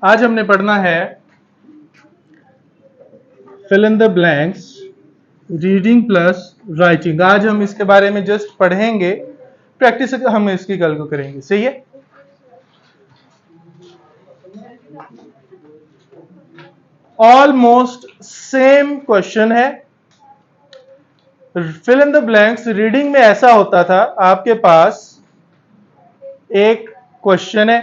आज हमने पढ़ना है fill in the blanks, reading plus writing. आज हम इसके बारे में जस्ट पढ़ेंगे, प्रैक्टिस हम इसकी कल को करेंगे। सही है। ऑलमोस्ट सेम क्वेश्चन है। Fill in the blanks reading में ऐसा होता था, आपके पास एक क्वेश्चन है,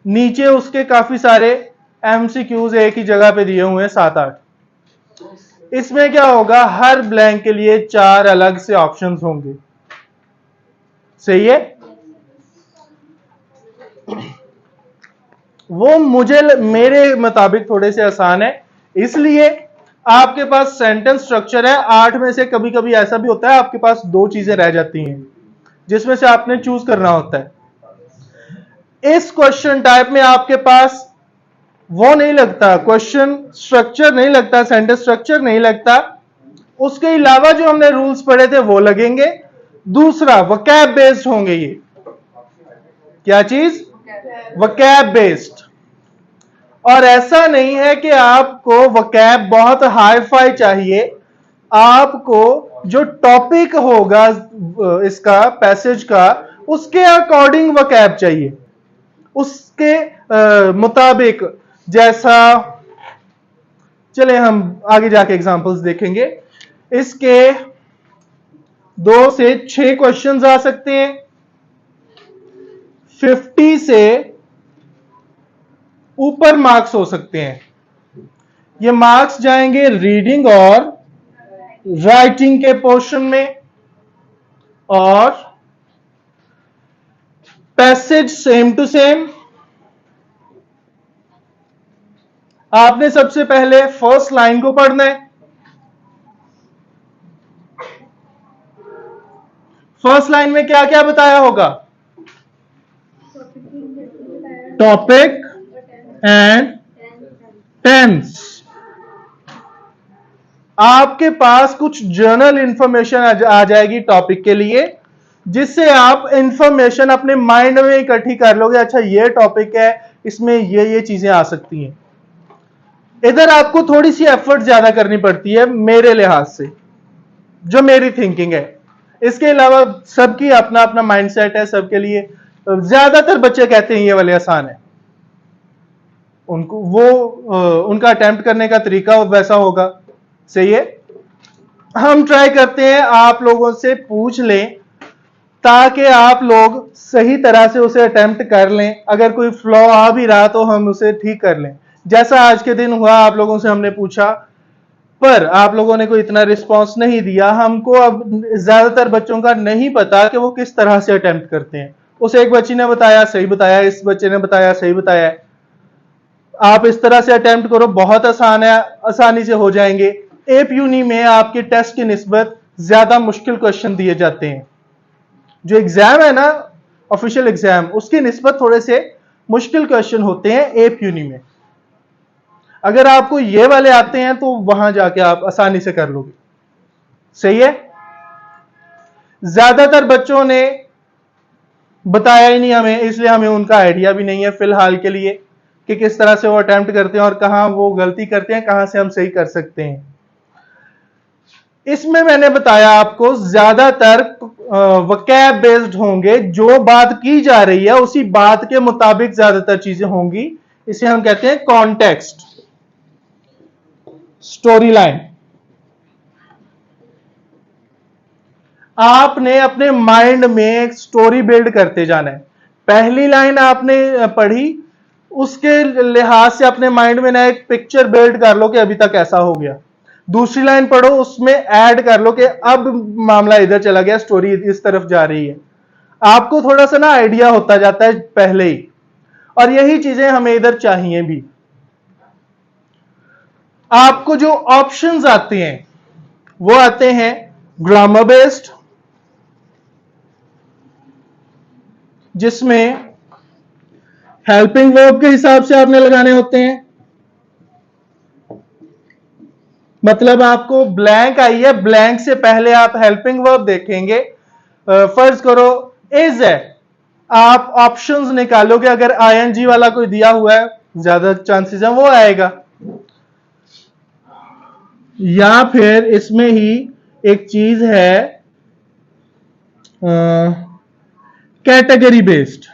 नीचे उसके काफी सारे एमसीक्यूज एक ही जगह पे दिए हुए हैं, 7-8। इसमें क्या होगा, हर ब्लैंक के लिए 4 अलग से ऑप्शंस होंगे। सही है। वो मेरे मुताबिक थोड़े से आसान है, इसलिए आपके पास सेंटेंस स्ट्रक्चर है 8 में से कभी कभी ऐसा भी होता है आपके पास 2 चीजें रह जाती हैं जिसमें से आपने चूज करना होता है। इस क्वेश्चन टाइप में आपके पास वो नहीं लगता, क्वेश्चन स्ट्रक्चर नहीं लगता, सेंटेंस स्ट्रक्चर नहीं लगता। उसके अलावा जो हमने रूल्स पढ़े थे वो लगेंगे। दूसरा, वोकैब बेस्ड होंगे। ये क्या चीज? Vocab based. और ऐसा नहीं है कि आपको वोकैब बहुत हाई फाई चाहिए, आपको जो टॉपिक होगा इसका, पैसेज का, उसके अकॉर्डिंग वोकैब चाहिए, उसके मुताबिक। जैसा, चले हम आगे जाके एग्जांपल्स देखेंगे। इसके 2 से 6 क्वेश्चंस आ सकते हैं, 50 से ऊपर मार्क्स हो सकते हैं। ये मार्क्स जाएंगे रीडिंग और राइटिंग के पोर्शन में, और पैसेज सेम टू सेम। आपने सबसे पहले फर्स्ट लाइन को पढ़ना है। फर्स्ट लाइन में क्या क्या बताया होगा? Topic and tense. आपके पास कुछ जर्नल इंफॉर्मेशन आ जाएगी टॉपिक के लिए, जिससे आप इंफॉर्मेशन अपने माइंड में इकट्ठी कर लोगे। अच्छा, ये टॉपिक है, इसमें ये चीजें आ सकती हैं। इधर आपको थोड़ी सी एफर्ट ज्यादा करनी पड़ती है मेरे लिहाज से, जो मेरी थिंकिंग है। इसके अलावा सबकी अपना अपना माइंडसेट है, सबके लिए। ज्यादातर बच्चे कहते हैं ये वाले आसान है, उनको उनका अटेम्प्ट करने का तरीका वैसा होगा। सही है। हम ट्राई करते हैं आप लोगों से पूछ लें, ताकि आप लोग सही तरह से उसे अटेम्प्ट कर लें। अगर कोई फ्लॉ आ भी रहा तो हम उसे ठीक कर लें। जैसा आज के दिन हुआ, आप लोगों से हमने पूछा, पर आप लोगों ने कोई इतना रिस्पांस नहीं दिया। हमको अब ज्यादातर बच्चों का नहीं पता कि वो किस तरह से अटेम्प्ट करते हैं। उस एक बच्ची ने बताया सही बताया, इस बच्चे ने बताया सही बताया। आप इस तरह से अटेम्प्ट करो, बहुत आसान है, आसानी से हो जाएंगे। एपीयूनी में आपके टेस्ट की निस्बत ज्यादा मुश्किल क्वेश्चन दिए जाते हैं। जो एग्जाम है ना, ऑफिशियल एग्जाम, उसकी निस्बत थोड़े से मुश्किल क्वेश्चन होते हैं एपीयूनी में। अगर आपको ये वाले आते हैं तो वहां जाके आप आसानी से कर लोगे। सही है। ज्यादातर बच्चों ने बताया ही नहीं हमें, इसलिए हमें उनका आइडिया भी नहीं है फिलहाल के लिए कि किस तरह से वो अटेम्प्ट करते हैं और कहां वो गलती करते हैं, कहां से हम सही कर सकते हैं। इसमें मैंने बताया आपको ज्यादातर वोकैब बेस्ड होंगे। जो बात की जा रही है उसी बात के मुताबिक ज्यादातर चीजें होंगी। इसे हम कहते हैं कॉन्टेक्स्ट, स्टोरी लाइन। आपने अपने माइंड में एक स्टोरी बिल्ड करते जाना है। पहली लाइन आपने पढ़ी, उसके लिहाज से अपने माइंड में ना एक पिक्चर बिल्ड कर लो कि अभी तक ऐसा हो गया। दूसरी लाइन पढ़ो, उसमें ऐड कर लो कि अब मामला इधर चला गया, स्टोरी इस तरफ जा रही है। आपको थोड़ा सा ना आइडिया होता जाता है पहले ही, और यही चीजें हमें इधर चाहिए भी। आपको जो ऑप्शंस आते हैं वो आते हैं ग्रामर बेस्ड, जिसमें हेल्पिंग वर्ब के हिसाब से आपने लगाने होते हैं। मतलब आपको ब्लैंक आई है, ब्लैंक से पहले आप हेल्पिंग वर्ब देखेंगे। फर्ज करो इज है, आप ऑप्शंस निकालोगे। अगर आईएनजी वाला कोई दिया हुआ है, ज्यादा चांसेस है वो आएगा। या फिर इसमें ही एक चीज है कैटेगरी बेस्ड।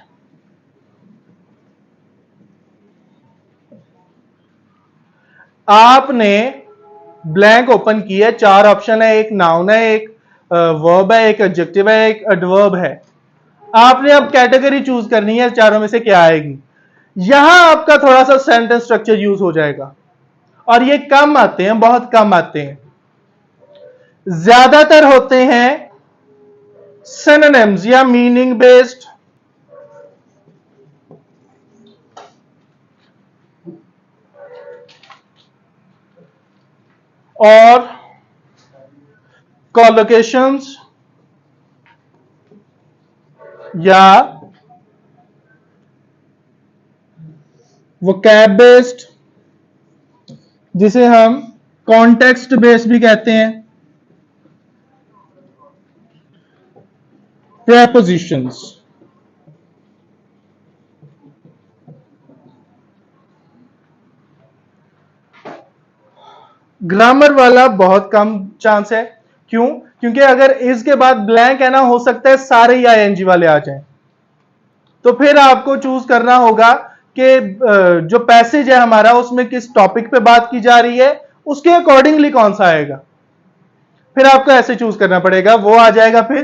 आपने ब्लैंक ओपन किया है, 4 ऑप्शन है, एक नाउन है, एक वर्ब है, एक एडजेक्टिव है, एक एडवर्ब है। आपने अब कैटेगरी चूज करनी है, चारों में से क्या आएगी। यहां आपका थोड़ा सा सेंटेंस स्ट्रक्चर यूज हो जाएगा और ये कम आते हैं, बहुत कम आते हैं। ज्यादातर होते हैं सिनोनिम्स या मीनिंग बेस्ड, और कॉलोकेशंस या वोकैब बेस्ड, जिसे हम कॉन्टेक्स्ट बेस्ड भी कहते हैं, प्रेपोजिशंस। ग्रामर वाला बहुत कम चांस है। क्यों? क्योंकि अगर इसके बाद ब्लैंक है ना, हो सकता है सारे ही आईएनजी वाले आ जाएं। तो फिर आपको चूज करना होगा कि जो पैसेज है हमारा उसमें किस टॉपिक पे बात की जा रही है, उसके अकॉर्डिंगली कौन सा आएगा। फिर आपको ऐसे चूज करना पड़ेगा, वो आ जाएगा फिर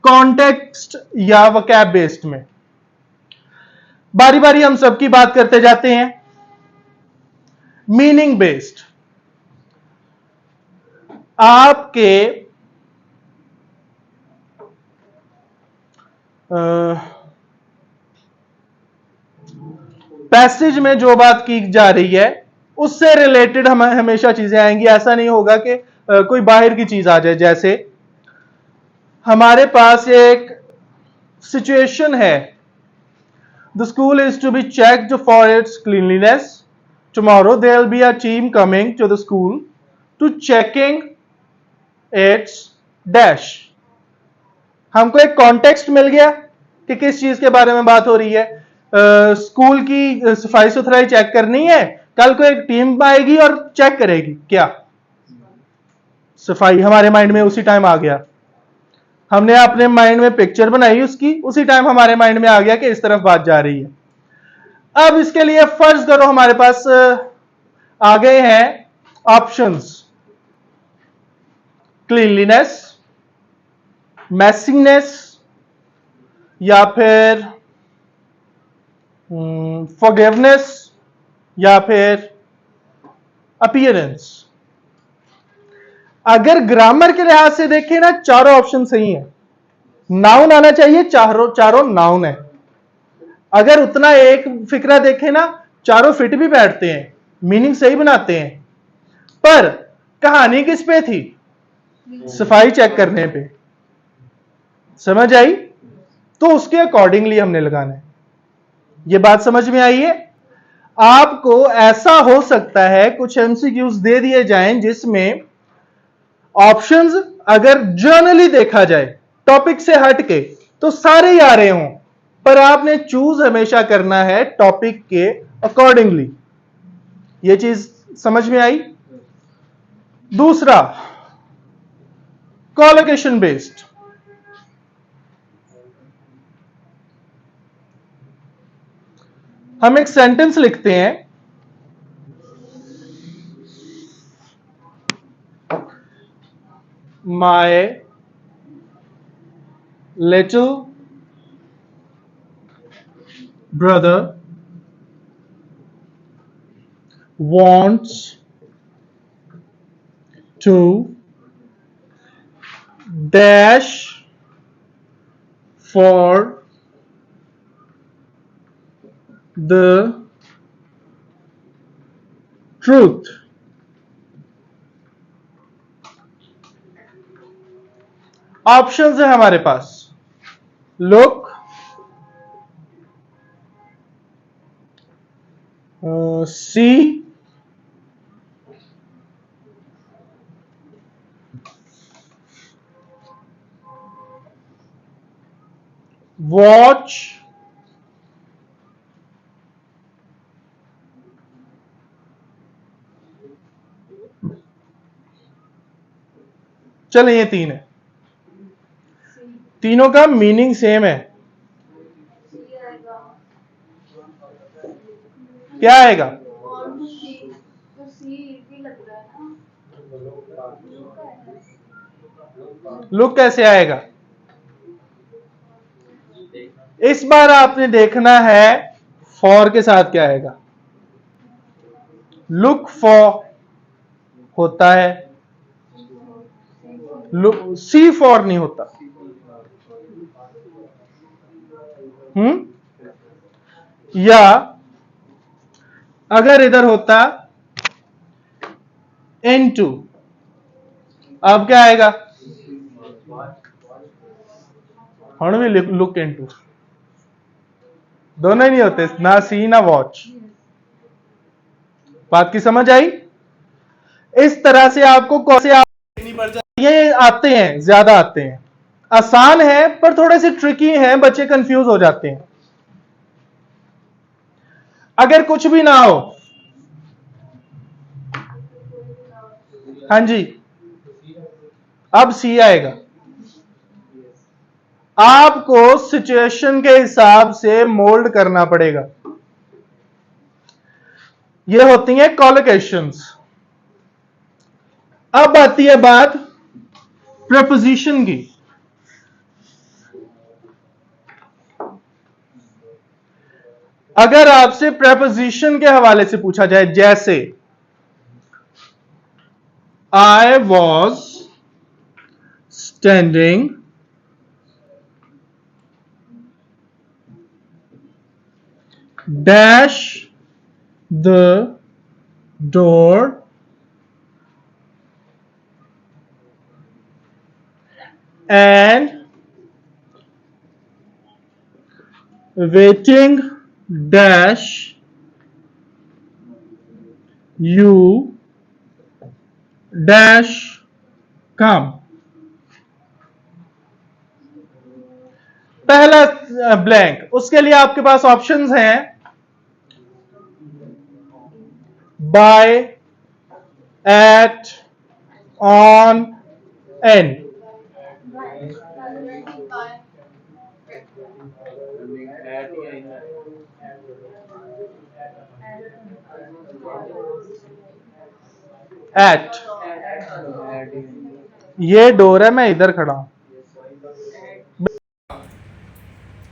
कॉन्टेक्स्ट या वोकैब बेस्ड में। बारी बारी हम सबकी बात करते जाते हैं। मीनिंग बेस्ड, आपके पैसेज में जो बात की जा रही है उससे रिलेटेड हम हमेशा चीजें आएंगी। ऐसा नहीं होगा कि कोई बाहर की चीज आ जाए। जैसे हमारे पास एक सिचुएशन है, the school is to be checked for its cleanliness, tomorrow there will be a team coming to the school to checking its dash. हमको एक कॉन्टेक्स्ट मिल गया कि किस चीज के बारे में बात हो रही है। स्कूल की सफाई सुथराई चेक करनी है, कल को एक टीम आएगी और चेक करेगी क्या, सफाई। हमारे माइंड में उसी टाइम आ गया, हमने अपने माइंड में पिक्चर बनाई उसकी, उसी टाइम हमारे माइंड में आ गया कि इस तरफ बात जा रही है। अब इसके लिए फर्ज करो हमारे पास आ गए हैं ऑप्शंस, क्लीनलीनेस, मैसीनेस, या फिर फॉरगिवनेस, या फिर अपीयरेंस। अगर ग्रामर के लिहाज से देखें ना, चारों ऑप्शन सही है। नाउन आना चाहिए, चारों चारों नाउन है। अगर उतना एक फिक्रा देखें ना, चारों फिट भी बैठते हैं, मीनिंग सही बनाते हैं। पर कहानी किस पे थी? सफाई चेक करने पे। समझ आई? तो उसके अकॉर्डिंगली हमने लगाना है। यह बात समझ में आई है? आपको ऐसा हो सकता है कुछ एमसीक्यूज दे दिए जाएं जिसमें ऑप्शंस अगर जर्नली देखा जाए टॉपिक से हट के तो सारे ही आ रहे हों, पर आपने चूज हमेशा करना है टॉपिक के अकॉर्डिंगली। यह चीज समझ में आई? दूसरा, कॉलोकेशन बेस्ड। हम एक सेंटेंस लिखते हैं, my little brother wants to dash for the truth। Options है हमारे पास, लुक, सी, वॉच, चले ये 3 है, तीनों का मीनिंग सेम है। क्या आएगा? लुक कैसे आएगा? इस बार आपने देखना है फॉर के साथ क्या आएगा। लुक फॉर होता है, सी फॉर नहीं होता। या अगर इधर होता इनटू, अब क्या आएगा? हम भी लुक इनटू, दोनों ही नहीं होते, ना सी ना वॉच। बात की समझ आई? इस तरह से आपको कौन से देखनी पड़ जाती है, ये आते हैं, ज्यादा आते हैं, आसान है पर थोड़े से ट्रिकी हैं, बच्चे कंफ्यूज हो जाते हैं। अगर कुछ भी ना हो, हाँ जी, अब सी आएगा। आपको सिचुएशन के हिसाब से मोल्ड करना पड़ेगा। ये होती हैं कॉलोकेशंस। अब आती है बात प्रपोजिशन की। अगर आपसे प्रपोजिशन के हवाले से पूछा जाए, जैसे I was standing dash the door and waiting dash you dash come. पहला ब्लैंक, उसके लिए आपके पास ऑप्शंस हैं by, at, on, an. At, ये डोर है, मैं इधर खड़ा हूं।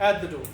At the door.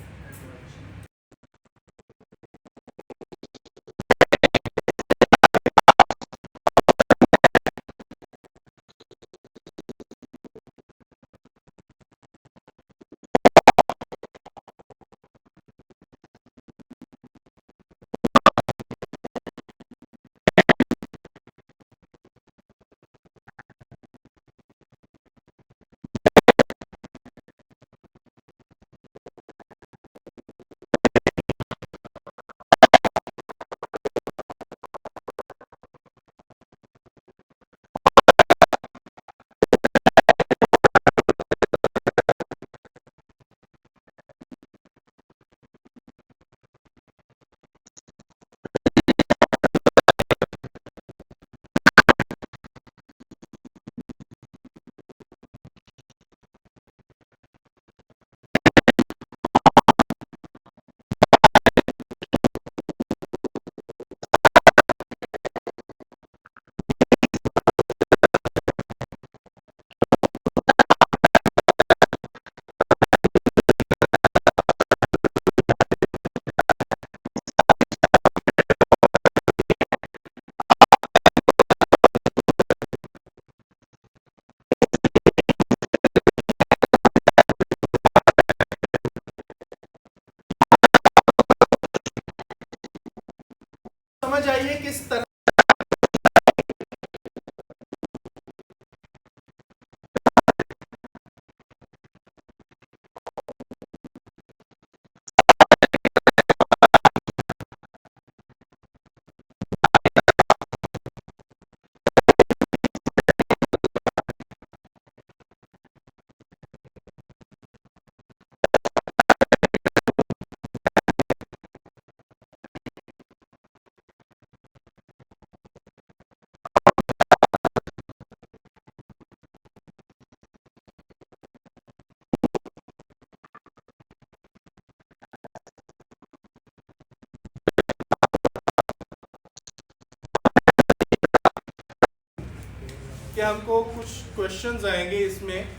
समझ आइए किस तरह कि हमको कुछ क्वेश्चंस आएंगे इसमें।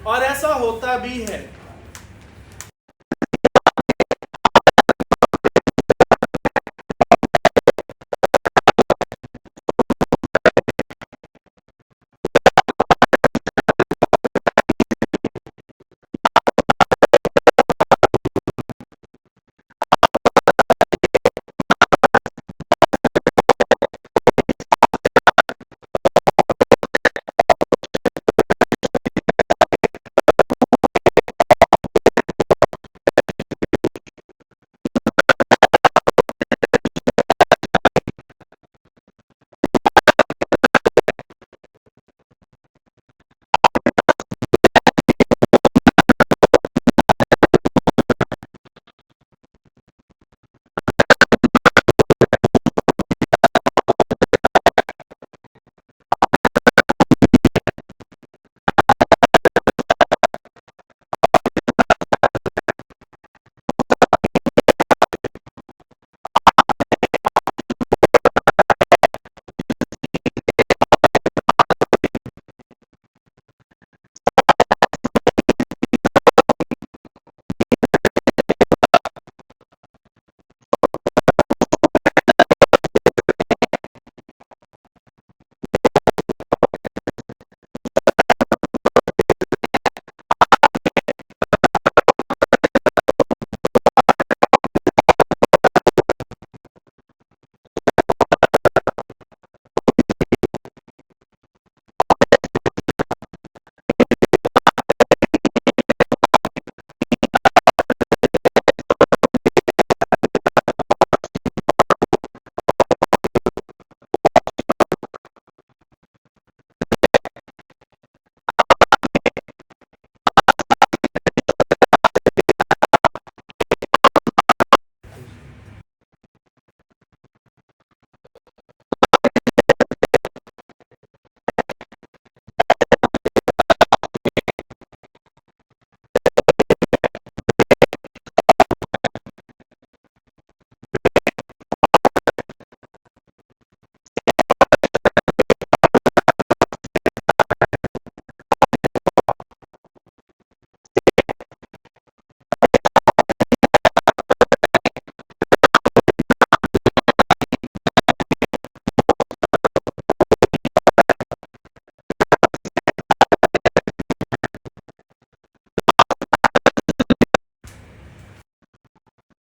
और ऐसा होता भी है।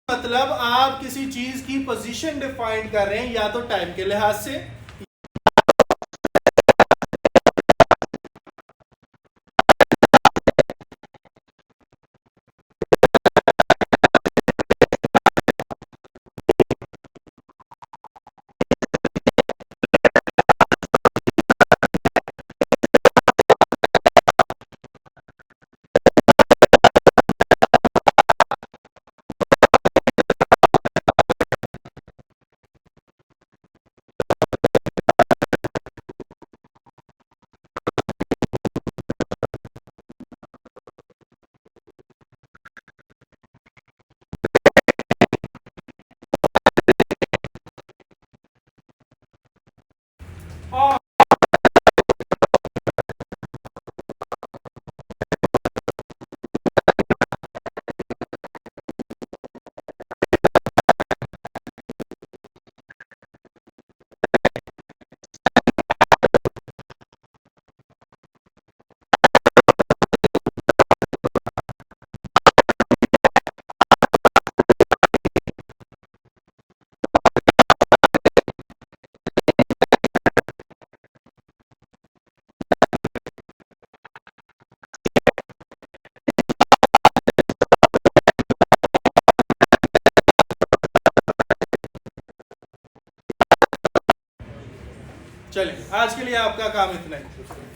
मतलब आप किसी चीज की पोजीशन डिफाइन कर रहे हैं या तो टाइम के लिहाज से, चलिए आज के लिए आपका काम इतना ही।